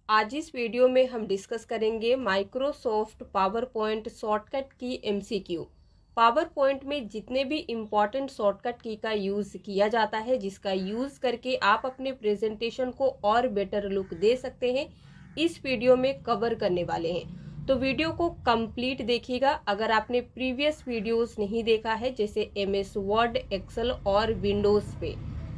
आज इस वीडियो में हम डिस्कस करेंगे माइक्रोसॉफ्ट पावर पॉइंट शॉर्टकट की एमसीक्यू। पावर पॉइंट में जितने भी इम्पॉर्टेंट शॉर्टकट की का यूज़ किया जाता है, जिसका यूज़ करके आप अपने प्रेजेंटेशन को और बेटर लुक दे सकते हैं, इस वीडियो में कवर करने वाले हैं। तो वीडियो को कंप्लीट देखिएगा। अगर आपने प्रीवियस वीडियोस नहीं देखा है, जैसे एमएस वर्ड, एक्सेल और विंडोज़ पे,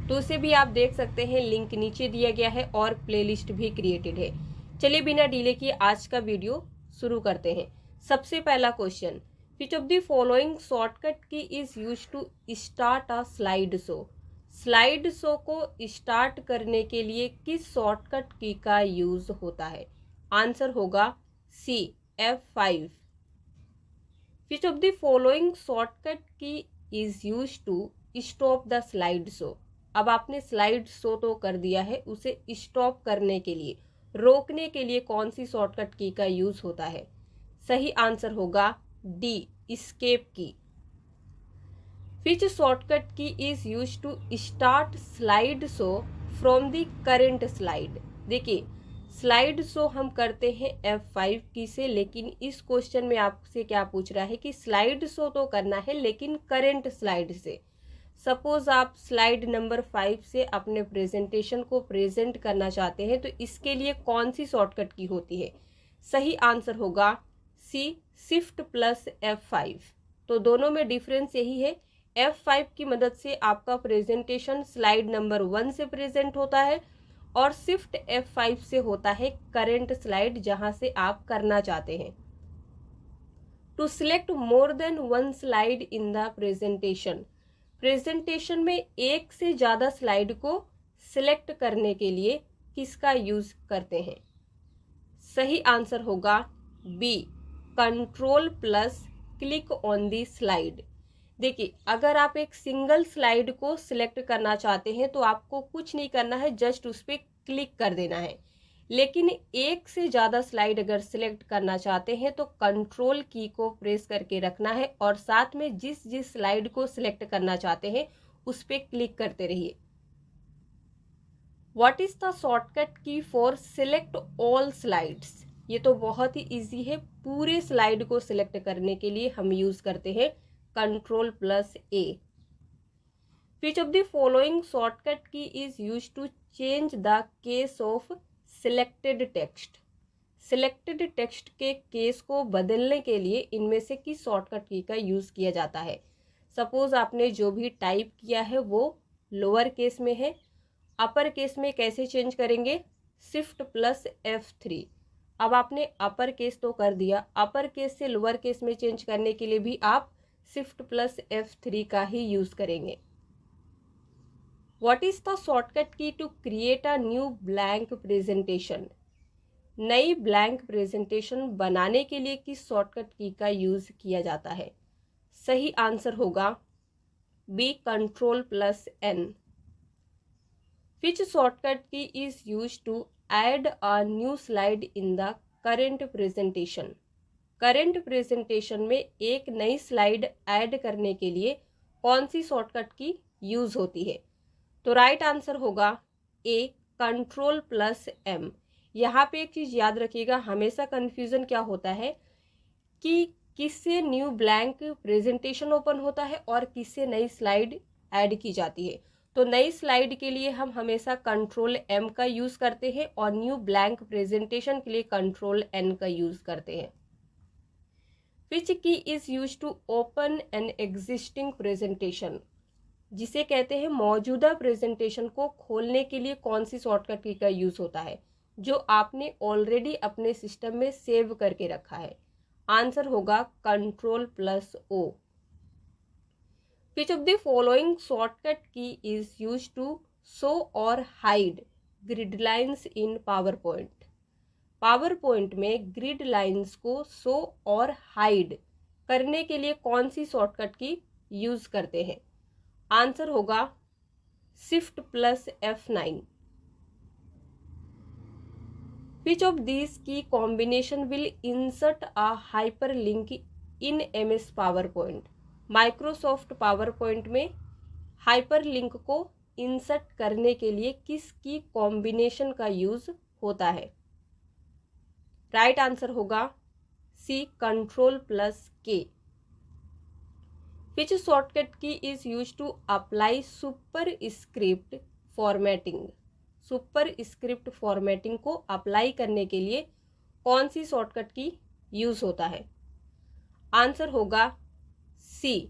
तो उसे भी आप देख सकते हैं। लिंक नीचे दिया गया है और प्लेलिस्ट भी क्रिएटेड है। चलिए बिना डिले किए आज का वीडियो शुरू करते हैं। सबसे पहला question, which of the following shortcut key is use to start a slide show. Slide show को स्टार्ट करने के लिए किस शॉर्टकट की का यूज होता है? आंसर होगा C, F5। Which of the following shortcut key is use to stop the slide show. अब आपने स्लाइड शो तो कर दिया है, उसे स्टॉप करने के लिए, रोकने के लिए कौन सी शॉर्टकट की का यूज होता है? सही आंसर होगा डी, एस्केप की। Which shortcut key is use to start slide show from the current slide. देखिए, स्लाइड शो हम करते हैं F5 की से, लेकिन इस क्वेश्चन में आपसे क्या पूछ रहा है कि स्लाइड शो तो करना है लेकिन करेंट स्लाइड से। सपोज आप स्लाइड नंबर 5 से अपने प्रेजेंटेशन को प्रेजेंट करना चाहते हैं, तो इसके लिए कौन सी शॉर्टकट की होती है? सही आंसर होगा सी, शिफ्ट प्लस F5। तो दोनों में डिफरेंस यही है, F5 की मदद से आपका प्रेजेंटेशन स्लाइड नंबर 1 से प्रेजेंट होता है और शिफ्ट F5 से होता है करेंट स्लाइड, जहां से आप करना चाहते हैं। To select more than one slide in the presentation. Presentation में एक से ज़्यादा स्लाइड को सिलेक्ट करने के लिए किसका यूज करते हैं? सही आंसर होगा B, control plus click on the slide. देखिए, अगर आप एक सिंगल स्लाइड को सिलेक्ट करना चाहते हैं तो आपको कुछ नहीं करना है, जस्ट उस पर क्लिक कर देना है। लेकिन एक से ज़्यादा स्लाइड अगर सिलेक्ट करना चाहते हैं तो कंट्रोल की को प्रेस करके रखना है और साथ में जिस जिस स्लाइड को सिलेक्ट करना चाहते हैं उस पर क्लिक करते रहिए। व्हाट इज द शॉर्टकट की फॉर सिलेक्ट ऑल स्लाइड्स? ये तो बहुत ही इजी है। पूरे स्लाइड को सिलेक्ट करने के लिए हम यूज करते हैं control plus A. Which of the following shortcut key is use to change the case of selected text. Selected text के केस को बदलने के लिए इनमें से किस शॉर्टकट की का यूज किया जाता है? सपोज आपने जो भी टाइप किया है वो लोअर केस में है, अपर केस में कैसे चेंज करेंगे? Shift plus F3। अब आपने अपर केस तो कर दिया, अपर केस से लोअर केस में चेंज करने के लिए भी आप शिफ्ट प्लस F3 का ही यूज करेंगे। What is the shortcut key to create a new blank presentation. नई ब्लैंक प्रेजेंटेशन बनाने के लिए किस शॉर्टकट की का यूज किया जाता है? सही आंसर होगा B, control plus N। Which shortcut key is use to add a new slide in the current presentation. Current presentation में एक नई स्लाइड ऐड करने के लिए कौन सी शॉर्टकट की यूज होती है? तो राइट आंसर होगा ए, कंट्रोल प्लस M। यहाँ पे एक चीज़ याद रखिएगा, हमेशा कन्फ्यूज़न क्या होता है कि किससे न्यू ब्लैंक प्रेजेंटेशन ओपन होता है और किससे नई स्लाइड ऐड की जाती है। तो नई स्लाइड के लिए हम हमेशा कंट्रोल M का यूज़ करते हैं और न्यू ब्लैंक प्रेजेंटेशन के लिए कंट्रोल N का यूज़ करते हैं। Which key is use to open an existing presentation. जिसे कहते हैं मौजूदा प्रेजेंटेशन को खोलने के लिए कौन सी शॉर्टकट की का यूज़ होता है, जो आपने ऑलरेडी अपने सिस्टम में सेव करके रखा है? आंसर होगा control plus O। Which of the following shortcut key is use to show और hide grid lines in PowerPoint. PowerPoint में ग्रिड लाइन्स को शो और हाइड करने के लिए कौन सी शॉर्टकट की यूज करते हैं? आंसर होगा shift plus F9। Which of this key combination will insert a hyperlink in MS PowerPoint. Microsoft PowerPoint में हाइपर लिंक को इंसर्ट करने के लिए किस की कॉम्बिनेशन का यूज होता है? राइट आंसर होगा C, control plus K. Which shortcut key is use to apply superscript formatting. Superscript formatting को अप्लाई करने के लिए कौन सी शॉर्टकट की यूज होता है? आंसर होगा C,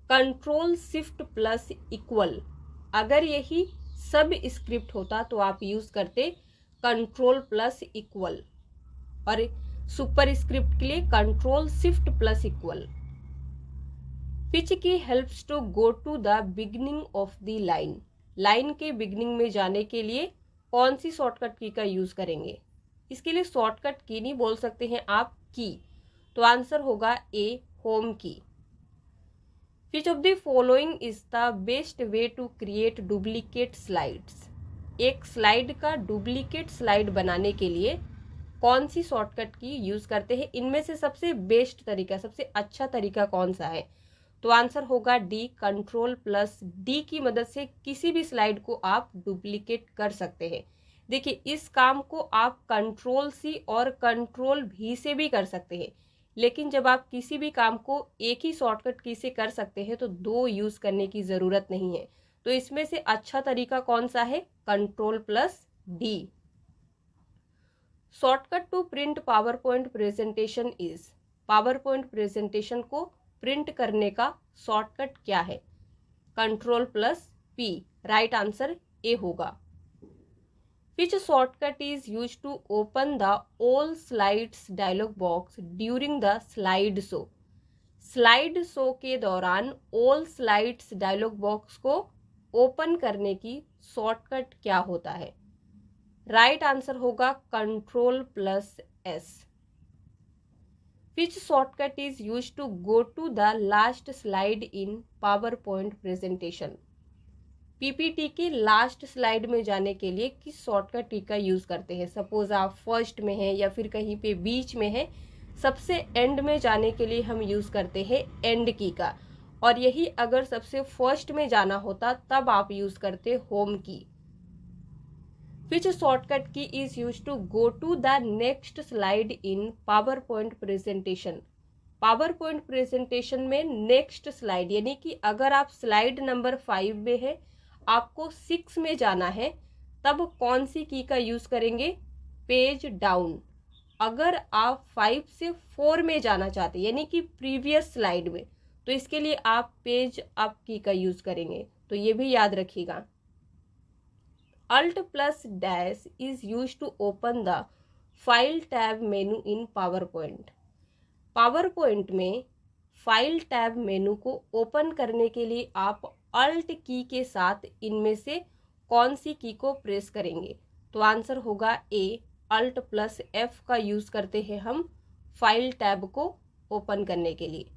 control shift plus equal. अगर यही सब स्क्रिप्ट होता तो आप यूज करते कंट्रोल प्लस इक्वल, और सुपर स्क्रिप्ट के लिए control shift plus equal. Which key helps to go to the beginning of the line. Line के बिगिनिंग में जाने के लिए कौन सी शॉर्टकट की का यूज करेंगे? इसके लिए शॉर्टकट की नहीं बोल सकते हैं आप, की। तो आंसर होगा A, home key. Which of the following is the best way to create duplicate slides. एक स्लाइड का डुप्लीकेट स्लाइड बनाने के लिए कौन सी शॉर्टकट की यूज करते हैं? इनमें से सबसे बेस्ट तरीका, सबसे अच्छा तरीका कौन सा है? तो आंसर होगा डी, कंट्रोल प्लस डी की मदद से किसी भी स्लाइड को आप डुप्लीकेट कर सकते हैं। देखिए, इस काम को आप कंट्रोल सी और कंट्रोल भी से भी कर सकते हैं, लेकिन जब आप किसी भी काम को एक ही शॉर्टकट की से कर सकते हैं तो दो यूज करने की जरूरत नहीं है। तो इसमें से अच्छा तरीका कौन सा है? Control plus D. Shortcut to print PowerPoint presentation is. PowerPoint presentation को प्रिंट करने का शॉर्टकट क्या है? Control plus P. Right answer A होगा। Which shortcut is use to open the all slides dialog box during the slide show. Slide show के दौरान all slides dialog box को open करने की शॉर्टकट क्या होता है? राइट आंसर होगा control plus S. Which shortcut is use to go to the last slide in PowerPoint presentation. PPT की लास्ट स्लाइड में जाने के लिए किस शॉर्टकट की का यूज करते हैं? सपोज आप फर्स्ट में हैं या फिर कहीं पे बीच में है, सबसे एंड में जाने के लिए हम यूज करते हैं एंड की का, और यही अगर सबसे फर्स्ट में जाना होता तब आप यूज करते होम की। Which shortcut key is used to go to the next slide in PowerPoint presentation? PowerPoint presentation में नेक्स्ट स्लाइड, यानी कि अगर आप स्लाइड नंबर 5 में है, आपको 6 में जाना है, तब कौन सी की का यूज करेंगे? Page down. अगर आप 5 से 4 में जाना चाहते यानी कि प्रीवियस स्लाइड में, तो इसके लिए आप पेज अप की का यूज करेंगे। तो ये भी याद रखिएगा। Alt plus dash is used to open the File tab menu in PowerPoint. PowerPoint में फाइल टैब मेनू को ओपन करने के लिए आप Alt की के साथ इनमें से कौन सी की को प्रेस करेंगे? तो आंसर होगा ए, Alt प्लस F का यूज करते हैं हम फाइल टैब को ओपन करने के लिए।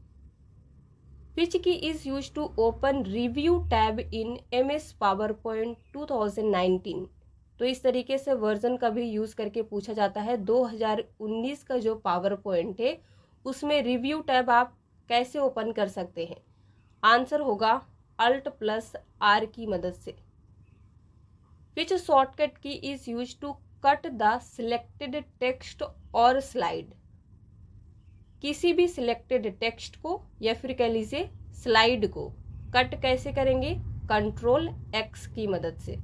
Which key is used to open review tab in MS PowerPoint 2019? तो इस तरीके से वर्जन का भी यूज करके पूछा जाता है। 2019 का जो पावर पॉइंट है उसमें रिव्यू टैब आप कैसे ओपन कर सकते हैं? आंसर होगा Alt प्लस R की मदद से। Which shortcut key is use to cut the selected text और स्लाइड। किसी भी सिलेक्टेड टेक्स्ट को या फिर कह लीजिए स्लाइड को कट कैसे करेंगे? कंट्रोल एक्स की मदद से।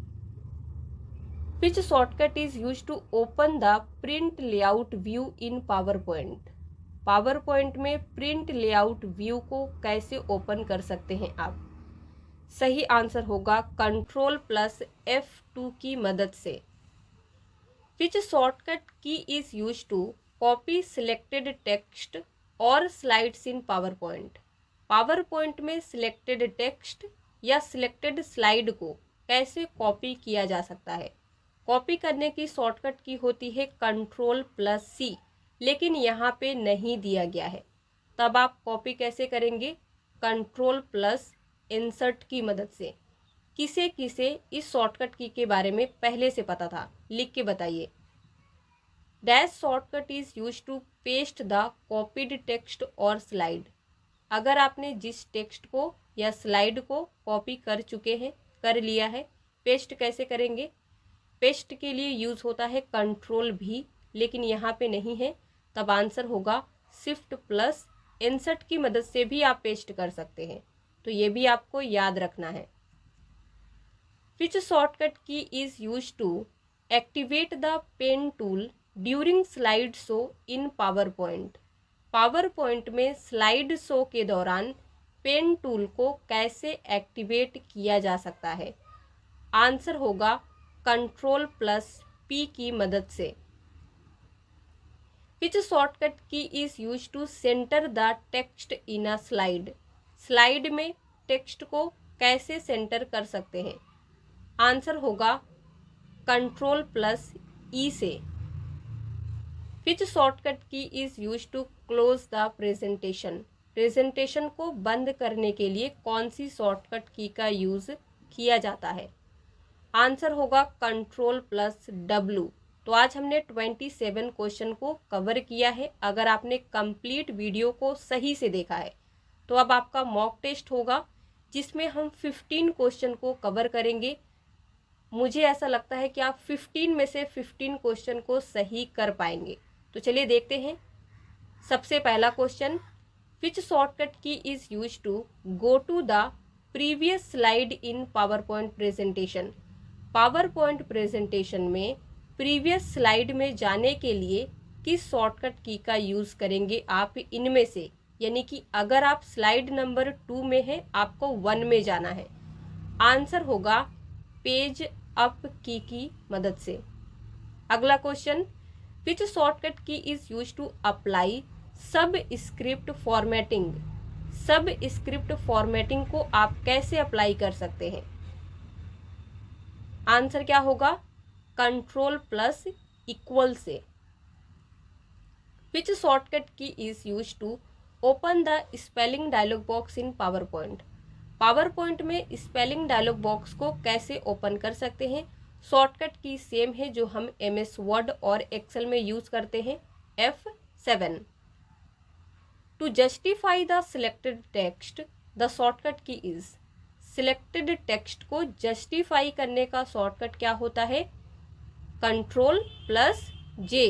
Which shortcut is use to open the print layout view in PowerPoint. PowerPoint में प्रिंट लेआउट व्यू को कैसे ओपन कर सकते हैं आप? सही आंसर होगा कंट्रोल प्लस F2 की मदद से। Which shortcut key is use to copy selected text और slides in PowerPoint. PowerPoint में सिलेक्टेड टेक्स्ट या सिलेक्टेड स्लाइड को कैसे कॉपी किया जा सकता है? कॉपी करने की शॉर्टकट की होती है कंट्रोल प्लस सी, लेकिन यहाँ पे नहीं दिया गया है, तब आप कॉपी कैसे करेंगे? कंट्रोल प्लस इंसर्ट की मदद से। किसे किसे इस शॉर्टकट की के बारे में पहले से पता था? लिख के बताइए। Dash shortcut is use to paste the copied text और स्लाइड। अगर आपने जिस टेक्स्ट को या स्लाइड को कॉपी कर चुके हैं, कर लिया है, पेस्ट कैसे करेंगे? पेस्ट के लिए यूज होता है कंट्रोल भी, लेकिन यहाँ पे नहीं है, तब आंसर होगा शिफ्ट प्लस इंसर्ट की मदद से भी आप पेस्ट कर सकते हैं। तो ये भी आपको याद रखना है। Which shortcut key is use to activate the pen tool during slide show in PowerPoint. PowerPoint में स्लाइड शो के दौरान पेन टूल को कैसे एक्टिवेट किया जा सकता है? आंसर होगा कंट्रोल प्लस पी की मदद से। Which shortcut key is use to centre the text in a slide. Slide में टेक्स्ट को कैसे सेंटर कर सकते हैं? आंसर होगा कंट्रोल प्लस ई से। Which shortcut key is use to close the presentation. Presentation को बंद करने के लिए कौन सी शॉर्टकट की का यूज किया जाता है? आंसर होगा कंट्रोल प्लस डब्ल्यू। तो आज हमने 27 क्वेश्चन को कवर किया है। अगर आपने कंप्लीट वीडियो को सही से देखा है तो अब आपका मॉक टेस्ट होगा जिसमें हम 15 क्वेश्चन को कवर करेंगे। मुझे ऐसा लगता है कि आप 15 में से 15 क्वेश्चन को सही कर पाएंगे। तो चलिए देखते हैं। सबसे पहला question, which shortcut key is use to go to the previous slide in PowerPoint presentation. PowerPoint presentation में प्रीवियस स्लाइड में जाने के लिए किस शॉर्टकट की का यूज़ करेंगे आप इनमें से? यानी कि अगर आप स्लाइड नंबर 2 में हैं, आपको 1 में जाना है। आंसर होगा पेज अप की मदद से। अगला question, which shortcut key is use to apply सब स्क्रिप्ट फॉर्मेटिंग। सब स्क्रिप्ट फॉर्मेटिंग को आप कैसे अप्लाई कर सकते हैं? आंसर क्या होगा? कंट्रोल प्लस इक्वल से। Which shortcut key is use to open the spelling dialog box in PowerPoint. PowerPoint में स्पेलिंग डायलॉग बॉक्स को कैसे ओपन कर सकते हैं? शॉर्टकट की सेम है जो हम MS वर्ड और एक्सेल में यूज करते हैं, F7। To justify the selected text the shortcut key is. Selected text को जस्टिफाई करने का शॉर्टकट क्या होता है? Control plus J।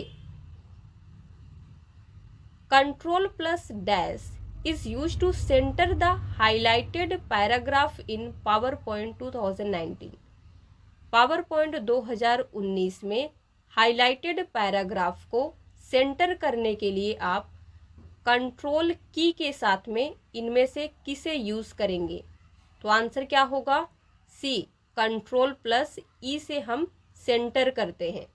Control plus dash is used to center the highlighted paragraph in PowerPoint 2019। PowerPoint 2019 में highlighted paragraph को centre करने के लिए आप कंट्रोल की के साथ में इनमें से किसे यूज करेंगे? तो आंसर क्या होगा? सी, कंट्रोल प्लस ई से हम सेंटर करते हैं।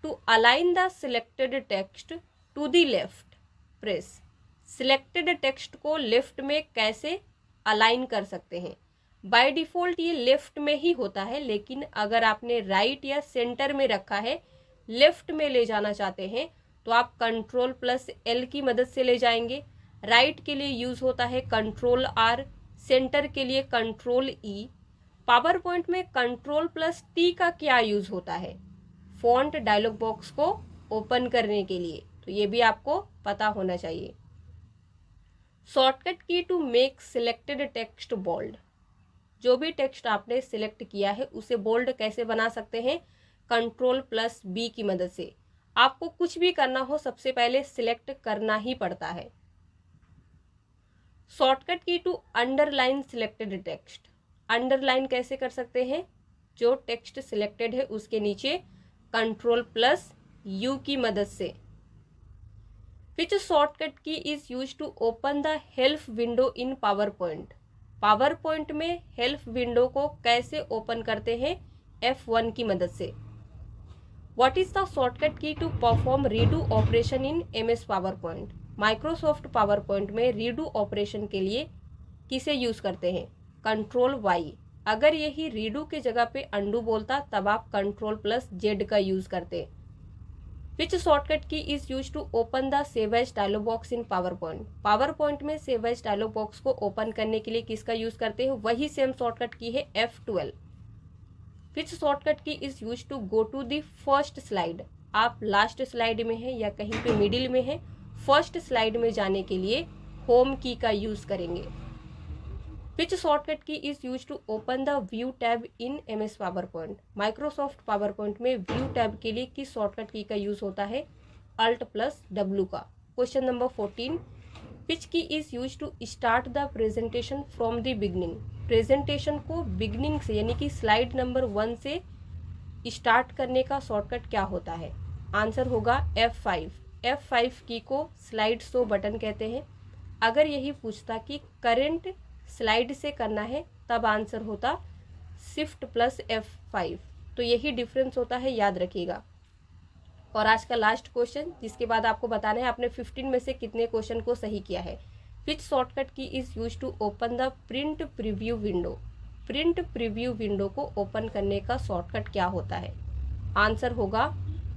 To align the selected text to the left press. Selected text को लेफ्ट में कैसे अलाइन कर सकते हैं? बाय डिफ़ॉल्ट ये लेफ्ट में ही होता है, लेकिन अगर आपने राइट या सेंटर में रखा है, लेफ्ट में ले जाना चाहते हैं, तो आप कंट्रोल प्लस L की मदद से ले जाएंगे। राइट के लिए यूज़ होता है कंट्रोल R, सेंटर के लिए कंट्रोल E। पावर पॉइंट में कंट्रोल प्लस T का क्या यूज़ होता है? फॉन्ट डायलॉग बॉक्स को ओपन करने के लिए। तो ये भी आपको पता होना चाहिए। Shortcut key to make selected text bold. जो भी टेक्स्ट आपने सिलेक्ट किया है उसे बोल्ड कैसे बना सकते हैं? कंट्रोल प्लस B की मदद से। आपको कुछ भी करना हो, सबसे पहले सिलेक्ट करना ही पड़ता है। Shortcut key to underline selected text. Underline कैसे कर सकते हैं? जो टेक्स्ट सिलेक्टेड है उसके नीचे कंट्रोल प्लस U की मदद से। Which shortcut key is use to open the help window in PowerPoint. PowerPoint में हेल्प विंडो को कैसे ओपन करते हैं? F1 की मदद से। What is the shortcut key to perform redo operation in MS PowerPoint. Microsoft PowerPoint में redo operation के लिए किसे यूज करते हैं? Control Y। अगर यही रीडू के जगह पे अंडू बोलता तब आप कंट्रोल प्लस Z का यूज करते। Which shortcut key is use to open the save as dialog box in PowerPoint. PowerPoint में सेव एज डायलॉग बॉक्स को ओपन करने के लिए किसका यूज करते हैं? वही सेम शॉर्टकट की है F12। Which shortcut key is use to go to the first slide. आप लास्ट स्लाइड में हैं या कहीं पे मिडिल में हैं, फर्स्ट स्लाइड में जाने के लिए होम की का यूज करेंगे। Which shortcut key is use to open the view tab in MS PowerPoint. Microsoft PowerPoint में व्यू टैब के लिए किस शॉर्टकट की का यूज होता है? Alt+W का। Question number 14, which key is use to start the presentation from the beginning. Presentation को बिगनिंग से यानी कि स्लाइड नंबर 1 से स्टार्ट करने का शॉर्टकट क्या होता है? आंसर होगा F5। F5 की को स्लाइड शो बटन कहते हैं। अगर यही पूछता कि करंट स्लाइड से करना है तब आंसर होता Shift+F5। तो यही डिफरेंस होता है, याद रखिएगा। और आज का लास्ट क्वेश्चन, जिसके बाद आपको बताना है आपने 15 में से कितने क्वेश्चन को सही किया है। Which shortcut key is use to open the print preview window. Print preview window को ओपन करने का शॉर्टकट क्या होता है? आंसर होगा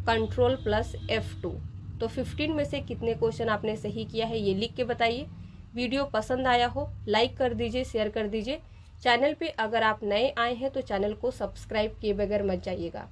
Ctrl+F2। तो 15 में से कितने क्वेश्चन आपने सही किया है ये लिख के बताइए। वीडियो पसंद आया हो लाइक कर दीजिए, शेयर कर दीजिए। चैनल पे अगर आप नए आए हैं तो चैनल को सब्सक्राइब किए बगैर मत जाइएगा।